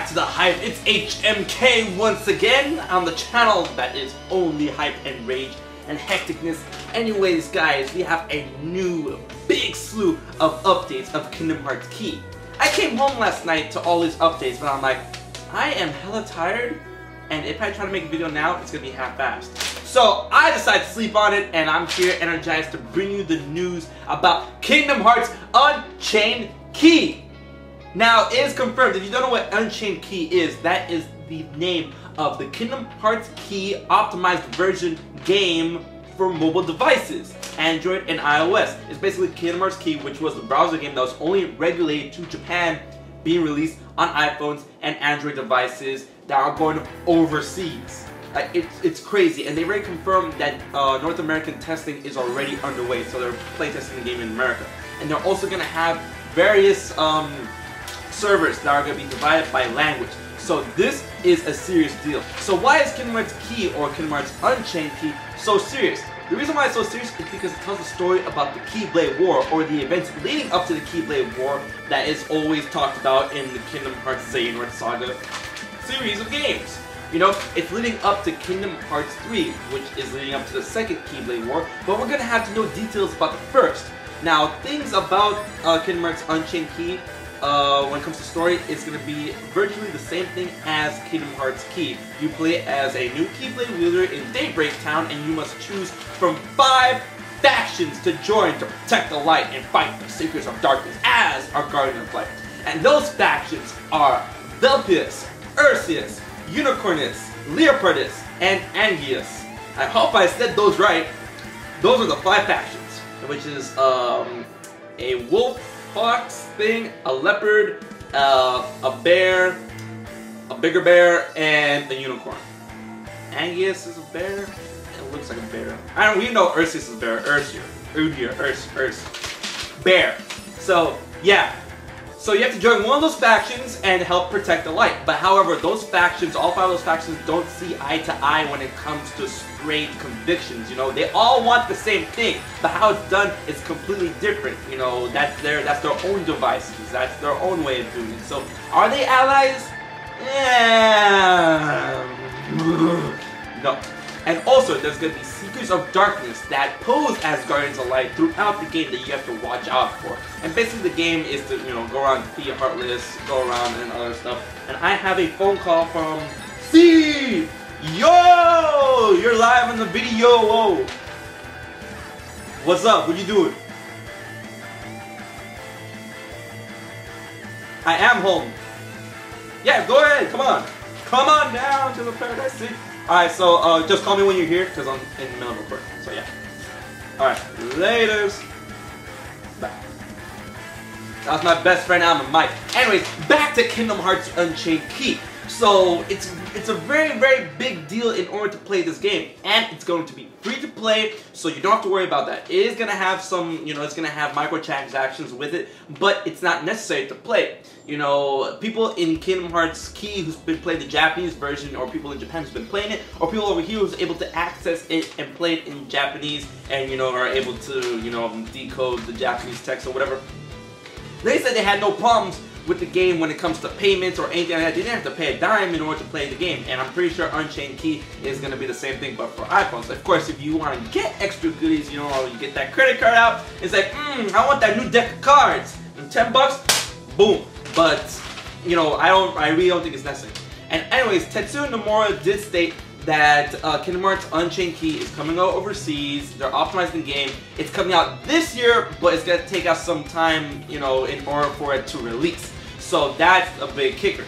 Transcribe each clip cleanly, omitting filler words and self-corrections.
to the hype. It's HMK once again on the channel that is only hype and rage and hecticness. Anyways, guys, we have a new big slew of updates of Kingdom Hearts Key. I came home last night to all these updates, but I'm like, I am hella tired, and if I try to make a video now, it's gonna be half-assed. So I decided to sleep on it, and I'm here energized to bring you the news about Kingdom Hearts Unchained Key. Now, it is confirmed. If you don't know what Unchained Key is, that is the name of the Kingdom Hearts Key optimized version game for mobile devices, Android and iOS. It's basically Kingdom Hearts Key, which was the browser game that was only regulated to Japan, being released on iPhones and Android devices that are going overseas. It's crazy, and they already confirmed that North American testing is already underway, so they're playtesting the game in America. And they're also going to have various servers that are going to be divided by language. So this is a serious deal. So why is Kingdom Hearts Key or Kingdom Hearts Unchained Key so serious? The reason why it's so serious is because it tells a story about the Keyblade War, or the events leading up to the Keyblade War that is always talked about in the Kingdom Hearts Xehanort Saga series of games. You know, it's leading up to Kingdom Hearts 3, which is leading up to the second Keyblade War, but we're going to have to know details about the first. Now, things about Kingdom Hearts Unchained Key, when it comes to story, it's going to be virtually the same thing as Kingdom Hearts Key. You play as a new Keyblade wielder in Daybreak Town, and you must choose from 5 factions to join to protect the light and fight the Seekers of Darkness as our Guardian of Light. And those factions are Velpius, Ursius, Unicornus, Leopardus, and Angius. I hope I said those right. Those are the 5 factions, which is a wolf, fox thing, a leopard, a bear, a bigger bear, and a unicorn. Angius is a bear. It looks like a bear. We know Ursius is a bear. Bear. So yeah. So you have to join one of those factions and help protect the light. But however, those factions, all 5 of those factions, don't see eye to eye when it comes to straight convictions. You know, they all want the same thing, but how it's done is completely different. You know, that's their own devices. That's their own way of doing it. So, are they allies? No. And also, there's going to be Seekers of Darkness that pose as Guardians of Light throughout the game that you have to watch out for. And basically the game is to, you know, go around, be heartless, go around and other stuff. And I have a phone call from Steve! Yo! You're live on the video! Whoa! What's up? What you doing? I am home. Yeah, go ahead, come on. Come on down to the Paradise City. Alright, so just call me when you're here, because I'm in the middle of recording, so yeah. Alright, laters. Bye. That was my best friend on the mic. Anyways, back to Kingdom Hearts Unchained Key. So, it's a very, very big deal in order to play this game, and it's going to be free to play, so you don't have to worry about that. It is going to have some, you know, it's going to have microtransactions with it, but it's not necessary to play. You know, people in Kingdom Hearts Key who's been playing the Japanese version, or people in Japan who's been playing it, or people over here who's able to access it and play it in Japanese, and, you know, are able to, you know, decode the Japanese text or whatever. They said they had no problems with the game when it comes to payments or anything like that. They didn't have to pay a dime in order to play the game, and I'm pretty sure Unchained Key is going to be the same thing, but for iPhones. Of course, if you want to get extra goodies, you know, you get that credit card out, it's like, I want that new deck of cards, and 10 bucks, boom. But, you know, I really don't think it's necessary. And anyways, Tetsuya Nomura did state that Kingdom Hearts Unchained Key is coming out overseas. They're optimizing the game. It's coming out this year, but it's going to take us some time, you know, in order for it to release. So that's a big kicker.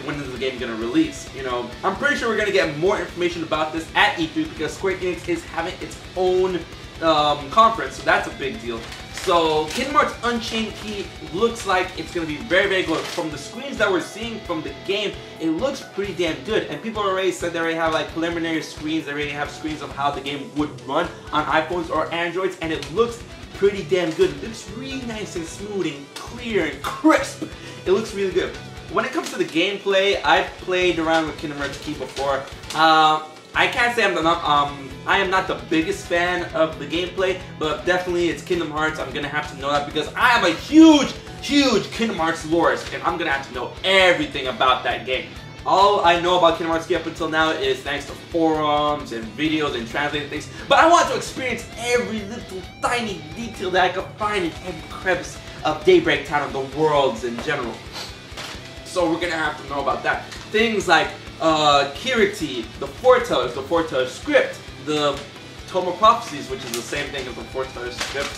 When is the game going to release? You know, I'm pretty sure we're going to get more information about this at E3 because Square Enix is having its own conference, so that's a big deal. So Kingdom Hearts Unchained Key looks like it's going to be very, very good. From the screens that we're seeing from the game, it looks pretty damn good. And people already said they already have like preliminary screens. They already have screens of how the game would run on iPhones or Androids, and it looks pretty damn good. It looks really nice and smooth and clear and crisp. It looks really good. When it comes to the gameplay, I've played around with Kingdom Hearts Key before. I can't say I am not the biggest fan of the gameplay, but definitely it's Kingdom Hearts. I'm gonna have to know that because I am a huge huge Kingdom Hearts lorist, and I'm gonna have to know everything about that game. All I know about Kingdom Hearts Key up until now is thanks to forums and videos and translated things, but I want to experience every little tiny detail that I could find in every crevice of Daybreak Town and the worlds in general. So we're gonna have to know about that. Things like Kiriti, the Foretellers, the Foreteller script, the Tome of Prophecies, which is the same thing as the Foreteller script.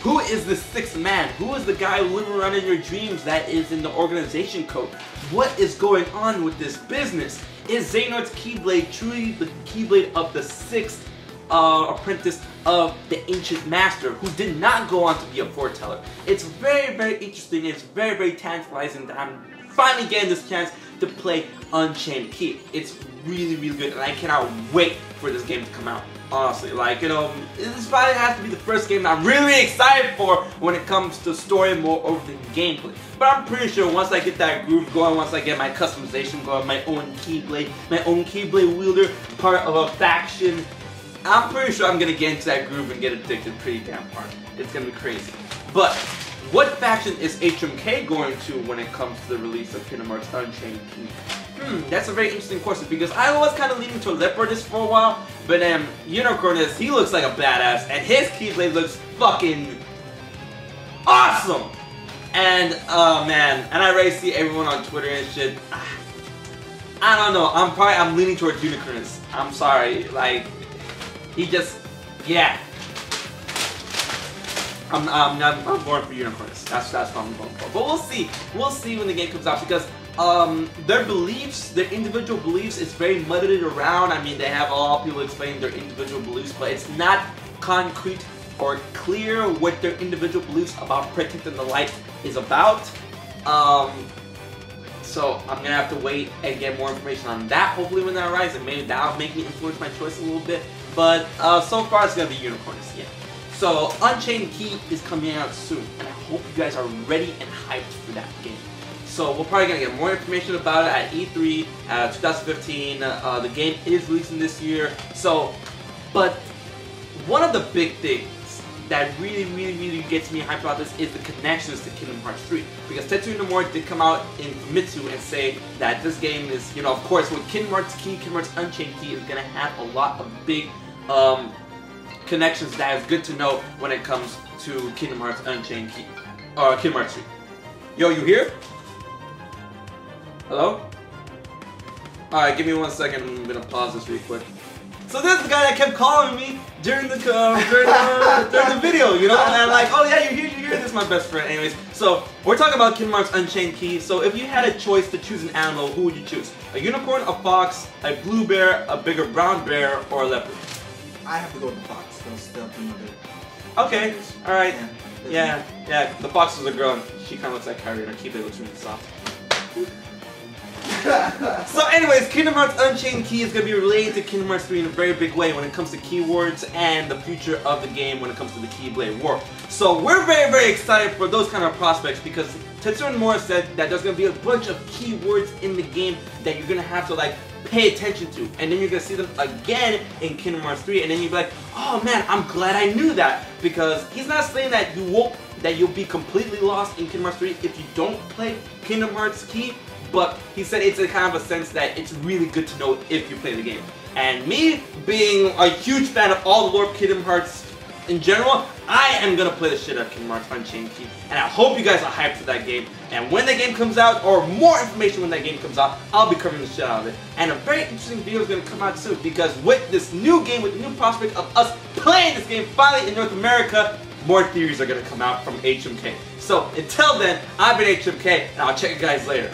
Who is the sixth man? Who is the guy living around in your dreams that is in the organization code? What is going on with this business? Is Xehanort's Keyblade truly the Keyblade of the sixth apprentice of the Ancient Master, who did not go on to be a foreteller? It's very, very interesting. It's very, very tantalizing that I'm finally getting this chance to play Unchained Key. It's really, really good, and I cannot wait for this game to come out. Honestly, like, you know, this probably has to be the first game that I'm really excited for when it comes to story more over the gameplay. But I'm pretty sure once I get that groove going, once I get my customization going, my own Keyblade wielder, part of a faction, I'm pretty sure I'm gonna get into that groove and get addicted pretty damn hard. It's gonna be crazy. But what faction is HMK going to when it comes to the release of Kingdom Hearts Unchained Key? That's a very interesting question, because I was kind of leaning to Leopardus for a while, but then Unicornus, he looks like a badass, and his Keyblade looks fucking awesome! And, oh man, and I already see everyone on Twitter and shit. I don't know, I'm leaning towards Unicornus. I'm sorry, like, he just, yeah. I'm going for Unicornus. That's what I'm going for. But we'll see when the game comes out, because their beliefs, their individual beliefs, is very muddled around. I mean, they have all people explaining their individual beliefs, but it's not concrete or clear what their individual beliefs about protecting the light is about. So I'm gonna have to wait and get more information on that, hopefully when that arrives, and maybe that'll make me influence my choice a little bit. But so far it's gonna be Unicornus, yeah. So Unchained Key is coming out soon, and I hope you guys are ready and hyped for that game. So we're probably gonna get more information about it at E3 2015. The game is releasing this year. So, but one of the big things that really gets me hyped about this is the connections to Kingdom Hearts 3. Because Tetsuya Nomura did come out in Famitsu and say that this game is, you know, of course, with Kingdom Hearts Key, Kingdom Hearts Unchained Key is gonna have a lot of big connections that is good to know when it comes to Kingdom Hearts Unchained Key, or Kingdom Hearts 3. Yo, you here? Hello? Alright, give me 1 second, I'm gonna pause this really quick. So this is the guy that kept calling me during the during the video, you know, and I'm like, oh yeah, you're here, this is my best friend. Anyways, so we're talking about Kingdom Hearts Unchained Key. So if you had a choice to choose an animal, who would you choose? A unicorn, a fox, a blue bear, a bigger brown bear, or a leopard? I have to go with the fox. They'll be my big. Okay, alright. Yeah, the fox is a girl and she kinda looks like Kyrie and her Keyblade looks really soft. So anyways, Kingdom Hearts Unchained Key is going to be related to Kingdom Hearts 3 in a very big way when it comes to keywords and the future of the game when it comes to the Keyblade War. So we're very excited for those kind of prospects, because Tetsuya Nomura said that there's going to be a bunch of keywords in the game that you're going to have to like pay attention to, and then you're going to see them again in Kingdom Hearts 3, and then you'll be like, oh man, I'm glad I knew that, because he's not saying that you'll be completely lost in Kingdom Hearts 3 if you don't play Kingdom Hearts Key. But he said it's a kind of a sense that it's really good to know if you play the game. And me, being a huge fan of all the lore of Kingdom Hearts in general, I am going to play the shit out of Kingdom Hearts Unchained Key. And I hope you guys are hyped for that game. And when the game comes out, or more information when that game comes out, I'll be covering the shit out of it. And a very interesting video is going to come out soon, because with this new game, with the new prospect of us playing this game finally in North America, more theories are going to come out from HMK. So until then, I've been HMK, and I'll check you guys later.